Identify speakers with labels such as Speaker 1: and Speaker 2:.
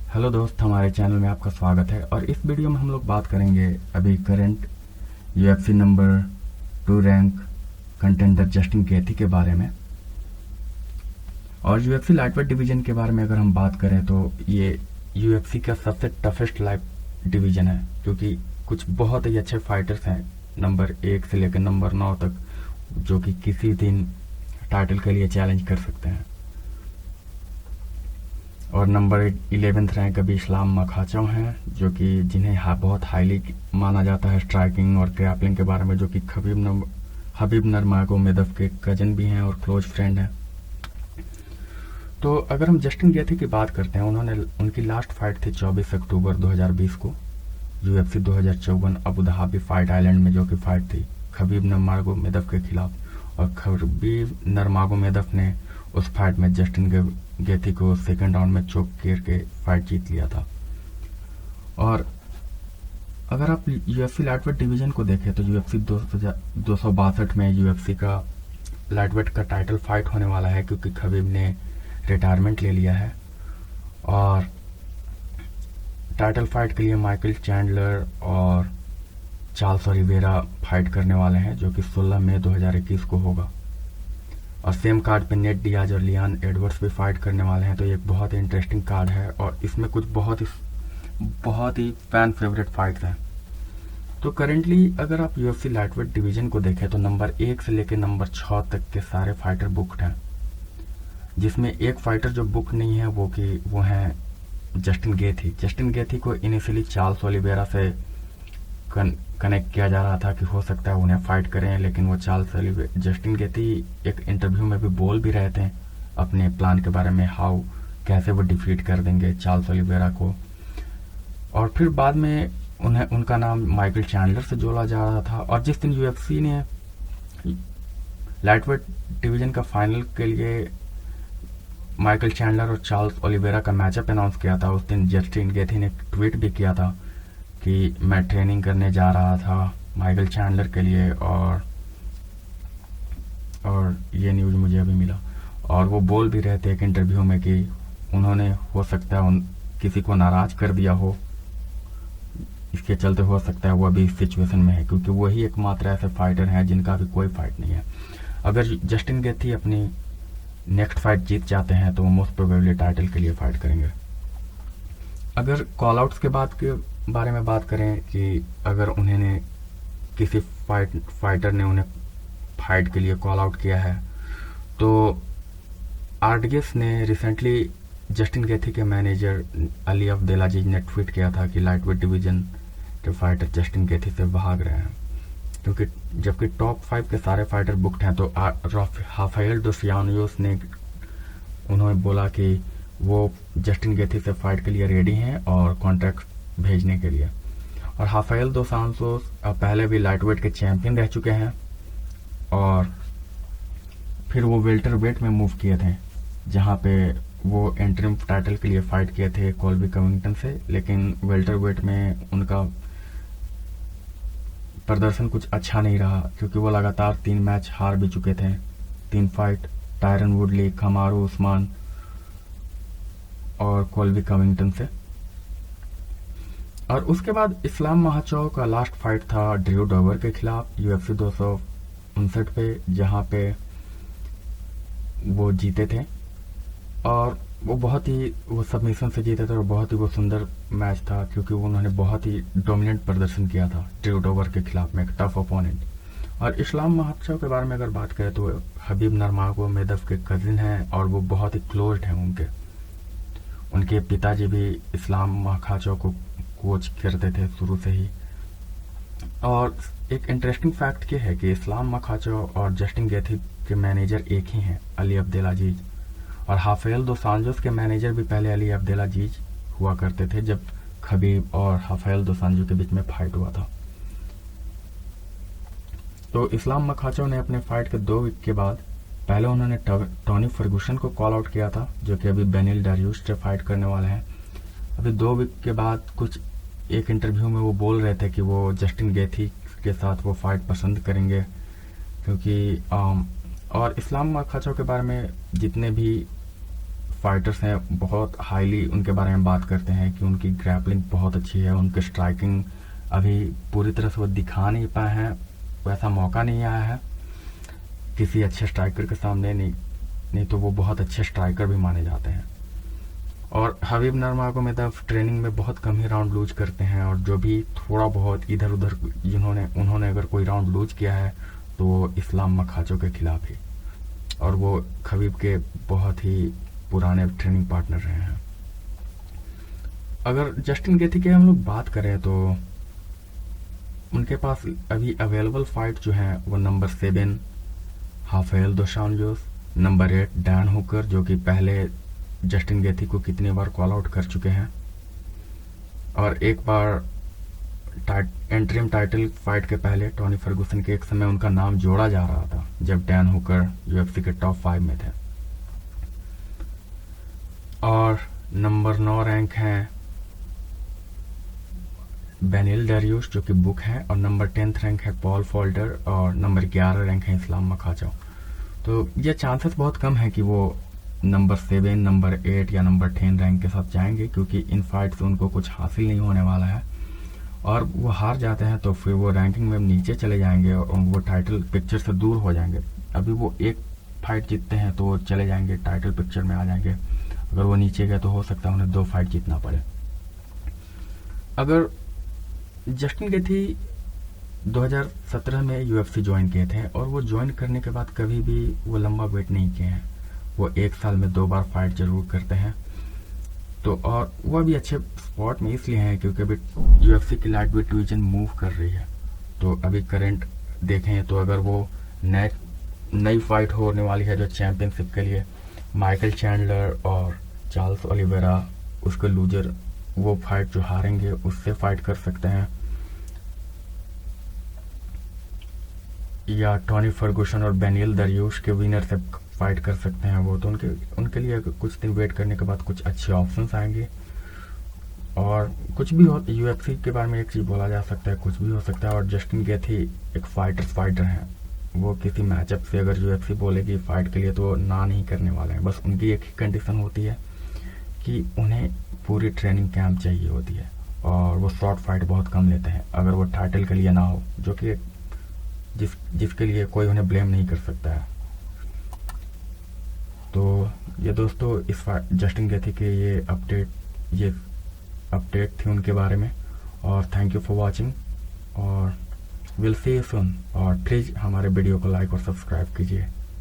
Speaker 1: Hello दोस्त, हमारे channel में आपका स्वागत है। और इस वीडियो में हम लोग बात करेंगे अभी current UFC number 2 rank contender Justin Gaethje के बारे में। और यूएफसी लाइटवेट डिवीजन के बारे में अगर हम बात करें तो ये यूएफसी का सबसे टफेस्ट लाइट डिवीजन है, क्योंकि कुछ बहुत ही अच्छे फाइटर्स हैं नंबर 1 से लेकर नंबर 9 तक, जो कि किसी दिन टाइटल के लिए चैलेंज कर सकते हैं। और नंबर 11th रैंक अभी इस्लाम मखाचोव हैं, जो कि जिन्हें बहुत हाईली माना जाता है स्ट्राइकिंग और ग्रैपलिंग के बारे में, जो कि हबीब नरमागोमेदोव के कजन भी हैं और क्लोज फ्रेंड हैं। तो अगर हम जस्टिन गेथी की बात करते हैं, उनकी लास्ट फाइट थी 24 अक्टूबर 2020 को UFC 2054 Abu Dhabi fight island में, जो कि फाइट थी हबीब नरमागोमेदोव के खिलाफ। और हबीब नरमागोमेदोव ने उस फाइट में जस्टिन गेथी को सेकंड राउंड में चोक करके फाइट जीत लिया था। और अगर आप यूएफसी लाइटवेट डिवीजन को देखें तो यूएफसी 262 में यूएफसी का लाइटवेट का टाइटल फाइट होने वाला है, क्योंकि खबीब ने रिटायरमेंट ले लिया है। और टाइटल फाइट के लिए माइकल चैंडलर और चार्ल्स ओलिवेरा फाइट करने वाले हैं, जो कि 16 मई 2021 को होगा। और सेम कार्ड पे नेट डियाज और लियान एडवर्ड्स भी फाइट करने वाले हैं। तो ये एक बहुत ही इंटरेस्टिंग कार्ड है और इसमें कुछ बहुत ही फैन फेवरेट फाइट्स हैं। तो करेंटली अगर आप यूएफसी लाइटवेट डिवीजन को देखें तो नंबर 1 से लेकर नंबर 6 तक के सारे फाइटर बुक्ड हैं, जिसमें एक फाइटर जो बुक नहीं है वो है जस्टिन गेथी। जस्टिन गेथी को इनिशियली चार्ल्स ओलिवेरा से कनेक्ट किया जा रहा था कि हो सकता है उन्हें फाइट करें, लेकिन वो जस्टिन गेथी एक इंटरव्यू में भी बोल भी रहे थे अपने प्लान के बारे में, कैसे वो डिफीट कर देंगे चार्ल्स ओलिवेरा को। और फिर बाद में उनका नाम माइकल चैंडलर से जोड़ा जा रहा था। और जिस दिन यूएफसी ने लाइटवेट डिवीजन का फाइनल के लिए माइकल चैंडलर और चार्ल्स ओलिवेरा का मैचअप अनाउंस किया था, उस दिन जस्टिन गेथी ने ट्वीट भी किया था कि मैं ट्रेनिंग करने जा रहा था माइकल चैंडलर के लिए, और ये न्यूज़ मुझे अभी मिला। और वो बोल भी रहे थे एक इंटरव्यू में कि उन्होंने हो सकता है किसी को नाराज कर दिया हो, इसके चलते हो सकता है वो अभी इस सिचुएशन में है, क्योंकि वही एकमात्र ऐसे फाइटर हैं जिनका अभी कोई फाइट नहीं है। अगर जस्टिन गेथी अपनी नेक्स्ट फाइट जीत जाते हैं तो वो मोस्ट प्रोबेबली टाइटल के लिए फाइट करेंगे। अगर कॉल आउट्स के बारे में बात करें कि अगर उन्हें किसी फाइटर ने उन्हें फाइट के लिए कॉल आउट किया है, तो आरडीएस ने रिसेंटली जस्टिन गेथी के मैनेजर अली अब्देलाजीज ने ट्वीट किया था कि लाइटवेट डिवीजन के फाइटर जस्टिन गेथी से भाग रहे हैं, क्योंकि जबकि टॉप 5 के सारे फाइटर बुक्ड हैं। तो राफेल डोस एनोस ने उन्होंने बोला कि वो जस्टिन गेथी से फाइट के लिए रेडी हैं और कॉन्ट्रैक्ट भेजने के लिए। और राफेल डोस एनोस पहले भी लाइटवेट के चैंपियन रह चुके हैं, और फिर वो वेल्टर वेट में मूव किए थे, जहाँ पे वो इंटरिम टाइटल के लिए फाइट किए थे कोल्बी कविंगटन से, लेकिन वेल्टर वेट में उनका प्रदर्शन कुछ अच्छा नहीं रहा, क्योंकि वो लगातार 3 मैच हार भी चुके थे। 3 फाइट टायरन वुडली, कमारू उस्मान और कोल्बी कविंगटन से। और उसके बाद इस्लाम मखाचोव का लास्ट फाइट था ड्रू डोवर के खिलाफ यूएफसी 259 पे, जहाँ पे वो जीते थे। और वो सबमिशन से जीते थे और बहुत ही वो सुंदर मैच था, क्योंकि उन्होंने बहुत ही डोमिनेंट प्रदर्शन किया था ड्रू डोवर के खिलाफ में, एक टफ ओपोनेंट। और इस्लाम मखाचोव के बारे में अगर बात करें तो हबीब नरमागोमेदोव के कजिन हैं और वो बहुत ही क्लोज हैं। उनके पिताजी भी इस्लाम मखाचोव को कोच करते थे शुरू से ही। और एक इंटरेस्टिंग फैक्ट ये है कि इस्लाम मखाचोव और जस्टिन गेथी के मैनेजर एक ही हैं, अली अब्देलाजीज। और राफेल दो सांजोस के मैनेजर भी पहले अली अब्देलाजीज हुआ करते थे, जब खबीब और राफेल दो सांजो के बीच में फाइट हुआ था। तो इस्लाम मखाचोव ने अपने फाइट के 2 वीक के बाद पहले उन्होंने टॉनी फर्गूसन को कॉल आउट किया था, जो कि अभी बेनिल डारियुस से फाइट करने वाले हैं। अभी 2 वीक के बाद एक इंटरव्यू में वो बोल रहे थे कि वो जस्टिन गेथी के साथ वो फाइट पसंद करेंगे, क्योंकि और इस्लाम मखाचोव के बारे में जितने भी फाइटर्स हैं बहुत हाईली उनके बारे में बात करते हैं कि उनकी ग्रैपलिंग बहुत अच्छी है, उनकी स्ट्राइकिंग अभी पूरी तरह से वो दिखा नहीं पाए हैं, वैसा मौका नहीं आया है किसी अच्छे स्ट्राइकर के सामने। नहीं तो वो बहुत अच्छे स्ट्राइकर भी माने जाते हैं। और हबीब नurmagomedov ट्रेनिंग में बहुत कम ही राउंड लूज करते हैं, और जो भी थोड़ा बहुत इधर उधर उन्होंने अगर कोई राउंड लूज किया है तो इस्लाम मखाचो के खिलाफ ही, और वो खबीब के बहुत ही पुराने ट्रेनिंग पार्टनर रहे हैं। अगर जस्टिन गेथी की हम लोग बात करें तो उनके पास अभी अवेलेबल फाइट जो है वो number 7 Rafael dos Anjos, number 8 Dan Hooker जो कि पहले जस्टिन गेथी को कितनी बार कॉल आउट कर चुके हैं, और एक बार एंट्रीम टाइटल फाइट के पहले टॉनी फर्गुसन के एक समय उनका नाम जोड़ा जा रहा था जब डैन हुकर यूएफसी के टॉप 5 में थे। और नंबर 9 रैंक है बेनिल डेरियुस जो कि बुक है, और नंबर 10 रैंक है पॉल फोल्डर, और नंबर 11 रैंक है इस्लाम मखाचो। तो ये चांसेस बहुत कम है कि वो नंबर 7, नंबर 8 या नंबर 10 रैंक के साथ जाएंगे, क्योंकि इन फाइट से उनको कुछ हासिल नहीं होने वाला है, और वो हार जाते हैं तो फिर वो रैंकिंग में नीचे चले जाएंगे और वो टाइटल पिक्चर से दूर हो जाएंगे। अभी वो एक फाइट जीतते हैं तो वो चले जाएंगे, टाइटल पिक्चर में आ जाएंगे। अगर वो नीचे गए तो हो सकता है उन्हें 2 फाइट जीतना पड़े। अगर जस्टिन गेथी 2017 में यूएफसी ज्वाइन किए थे, और वो ज्वाइन करने के बाद कभी भी वो लंबा वेट नहीं किए हैं। वो 1 साल में 2 बार फाइट जरूर करते हैं। तो और वो भी अच्छे स्पॉट में इसलिए हैं क्योंकि अभी यूएफसी की लाइट वेट डिवीजन मूव कर रही है। तो अभी करंट देखें तो अगर वो नई फाइट होने वाली है जो चैंपियनशिप के लिए, माइकल चैंडलर और चार्ल्स ओलिवेरा, उसके लूजर वो फाइट जो हारेंगे उससे फाइट कर सकते हैं, या टॉनी फर्गुसन और बेनिल डेरियुस के विनर से फाइट कर सकते हैं वो। तो उनके लिए कुछ दिन वेट करने के बाद कुछ अच्छे ऑप्शंस आएंगे। और कुछ भी हो, यूएफसी के बारे में एक चीज़ बोला जा सकता है, कुछ भी हो सकता है। और जस्टिन गेथी एक फाइटर हैं, वो किसी मैचअप से अगर यूएफसी बोलेगी फाइट के लिए तो ना नहीं करने वाले हैं। बस उनकी एक ही कंडीशन होती है कि उन्हें पूरी ट्रेनिंग कैंप चाहिए होती है, और वो शॉर्ट फाइट बहुत कम लेते हैं अगर वो टाइटल के लिए ना हो, जो कि जिसके लिए कोई उन्हें ब्लेम नहीं कर सकता है। तो ये दोस्तों इस जस्टिन गेथी के ये अपडेट थी उनके बारे में। और थैंक यू फॉर वॉचिंग, और विल सी यू सून। और प्लीज़ हमारे वीडियो को लाइक और सब्सक्राइब कीजिए।